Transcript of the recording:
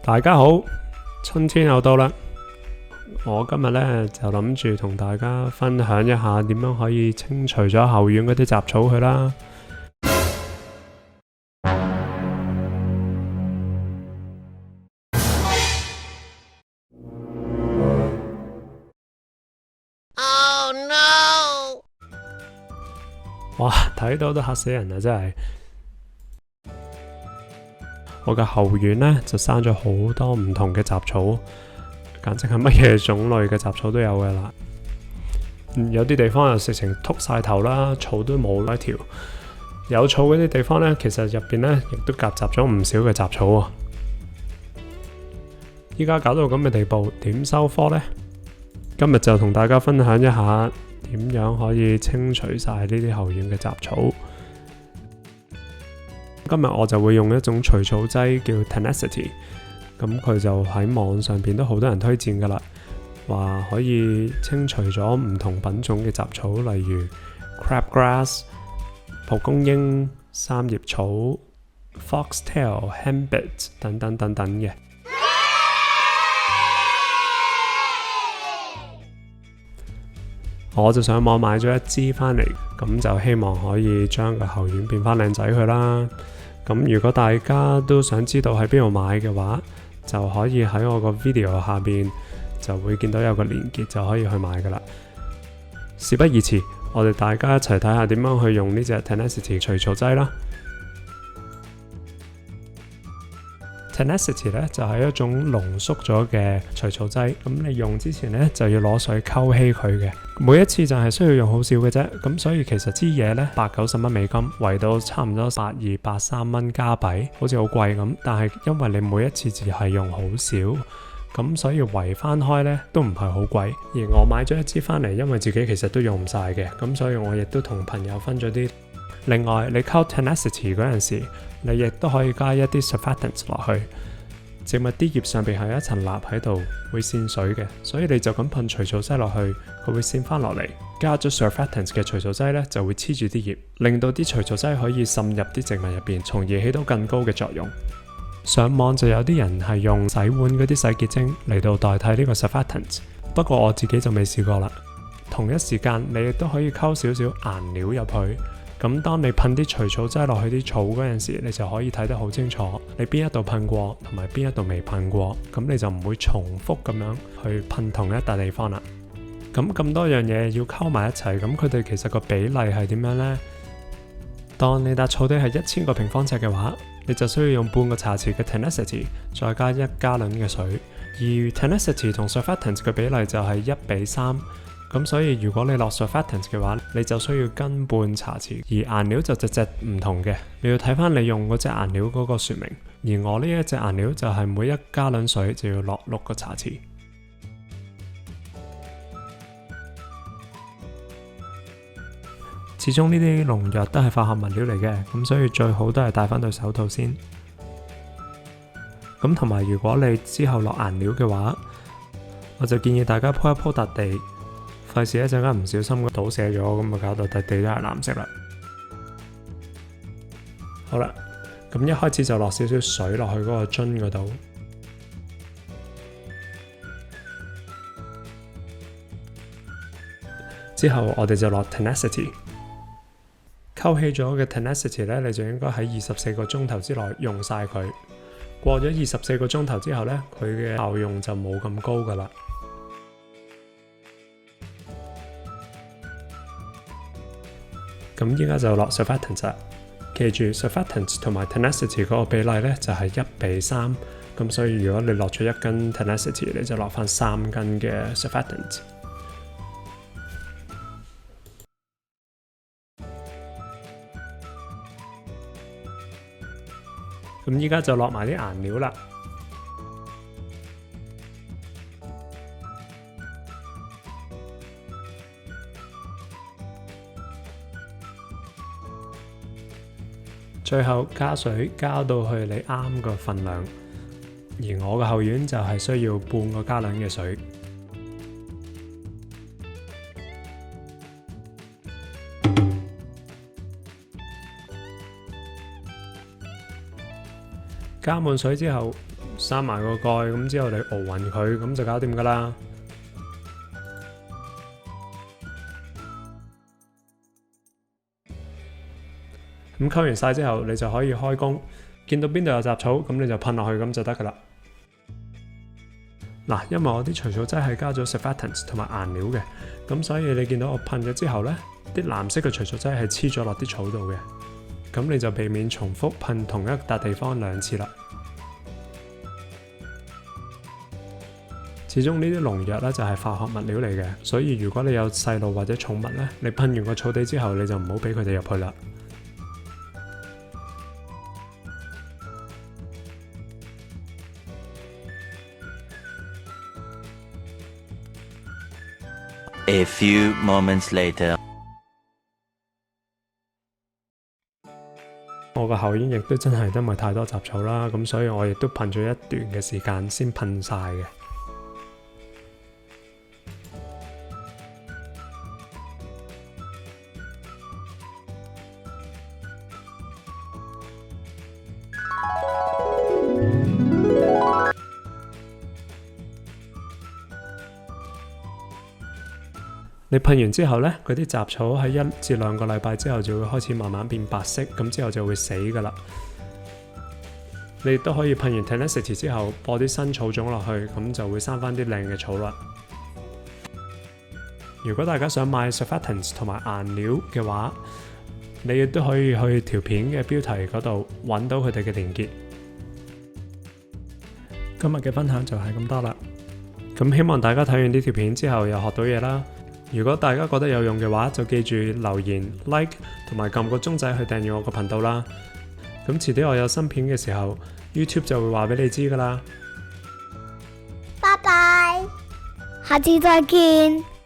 大家好，春天又到啦。我今日呢，就諗住同大家分享一下點樣可以清除咗後院嗰啲雜草佢啦。Oh no！ 哇，睇到都嚇死人啊！真係，我嘅後院呢，就生咗好多唔同嘅雜草，簡直係乜嘢種類嘅雜草都有㗎啦。有啲地方又直情禿晒頭啦，草都冇一條。有草嗰啲地方呢，其實入邊呢亦都夾雜咗唔少嘅雜草喎。依家搞到咁嘅地步，點收科呢？今日就同大家分享一下點樣可以清除晒呢啲後院嘅雜草。今日我就會用一種除草劑叫 Tenacity， 咁佢就喺網上邊都好多人推薦噶啦，話可以清除咗唔同品種嘅雜草，例如 crabgrass、蒲公英、三葉草、foxtail、henbit 等等等等嘅。我就上網買咗一支返嚟，咁就希望可以將個後院變返靚仔佢啦。咁如果大家都想知道喺邊度買嘅話，就可以喺我個 video 下邊就會見到有個連結，就可以去買噶啦。事不宜遲，我哋大家一齊睇下點樣去用呢隻 Tenacity 除草劑啦。Tenacity 咧就係一種濃縮咗嘅除草劑，咁你用之前咧就要攞水溝稀佢嘅，每一次就係需要用好少嘅啫，咁所以其實支嘢咧$80-90美金，圍到差唔多8283蚊加幣，好似好貴咁，但係因為你每一次只係用好少，咁所以圍翻開咧都唔係好貴。而我買咗一支翻嚟，因為自己其實都用唔晒嘅，咁所以我亦都同朋友分咗啲。另外，你溝 Tenacity 嗰陣時，你亦都可以加一啲 Surfactants 落去。植物啲葉上邊係有一層蠟喺度，會滲水嘅，所以你就咁噴除草劑落去，佢會滲翻落嚟。加咗 Surfactants 嘅除草劑呢，就會黐住啲葉，令到啲除草劑可以滲入啲植物入邊，從而起到更高嘅作用。上網就有啲人係用洗碗嗰啲洗潔精嚟到代替呢個 Surfactants， 不過我自己就未試過啦。同一時間，你亦都可以溝少少顏料入去。咁當你噴啲除草劑落去啲草嗰陣時，你就可以睇得好清楚，你邊一度噴過同埋邊一度未噴過，咁你就唔會重複咁樣去噴同一笪地方啦。咁多樣嘢要溝埋一齊，咁佢哋其實個比例係點樣呢？當你笪草地係1000個平方尺嘅話，你就需要用半個茶匙嘅 Tenacity， 再加1加侖嘅水。而 Tenacity 同 Surfactants 嘅比例就係1:3。咁所以如果你落 Surfactants 嘅話，你就需要跟半茶匙，而顏料就隻唔同嘅，你要睇翻你用嗰隻顏料嗰個說明。而我呢一隻顏料就係每1加侖水就要落6個茶匙。始終呢啲農藥都係化學物料嚟嘅，咁所以最好都係戴翻對手套先。咁同埋如果你之後落顏料嘅話，我就建議大家鋪一鋪笪地。費事一陣間唔小心倒瀉咗，咁就搞到笪地都係藍色啦。好啦，咁一開始就落少少水落去嗰個樽嗰度，之後我哋就落 Tenacity。溝氣咗嘅 Tenacity 咧，你就應該喺24個鐘頭之內用晒佢。過咗24個鐘頭之後咧，佢嘅效用就冇咁高噶啦。咁依家就落 Surfactants 啦，記住 Surfactants 同埋 Tenacity 嗰個比例咧就係1:3，咁所以如果你落咗1斤 Tenacity， 你就落翻3斤嘅 Surfactants。咁依家就落埋啲顏料啦。最後加水加到去你啱個份量，而我嘅後院就係需要半個加侖嘅水。加滿水之後，閂埋個蓋，咁之後你熬勻佢，咁就搞掂噶啦。咁溝完晒之後，你就可以開工。見到邊度有雜草，咁你就噴落去，咁就得噶啦。嗱，因為我啲除草劑係加咗 surfactants 同埋顏料嘅，咁所以你見到我噴咗之後呢，啲藍色嘅除草劑係黐咗落啲草度嘅，咁你就避免重複噴同一笪地方2次啦。始終呢啲農藥呢就係化學物料嚟嘅，所以如果你有細路或者寵物呢，你噴完個草地之後，你就唔好俾佢哋入去啦。A few moments later. 我個後院亦都真係因為太多雜草啦，咁所以我亦都噴咗一段嘅時間先噴晒嘅。你噴完之後呢，嗰啲雜草喺1至2個禮拜之後就會開始慢慢變白色，咁之後就會死噶啦。你亦都可以噴完 Tenacity 之後播啲新草種落去，咁就會生翻啲靚嘅草啦。如果大家想買 surfactants 同埋顏料嘅話，你亦都可以去條片嘅標題嗰度揾到佢哋嘅連結。今日嘅分享就係咁多啦，咁希望大家睇完呢條片之後又學到嘢啦。如果大家覺得有用嘅話，就記住留言、like 同埋撳個鐘仔去訂閱我個頻道啦。咁遲啲我有新片嘅時候 ，YouTube 就會話俾你知噶啦。拜拜，下次再見。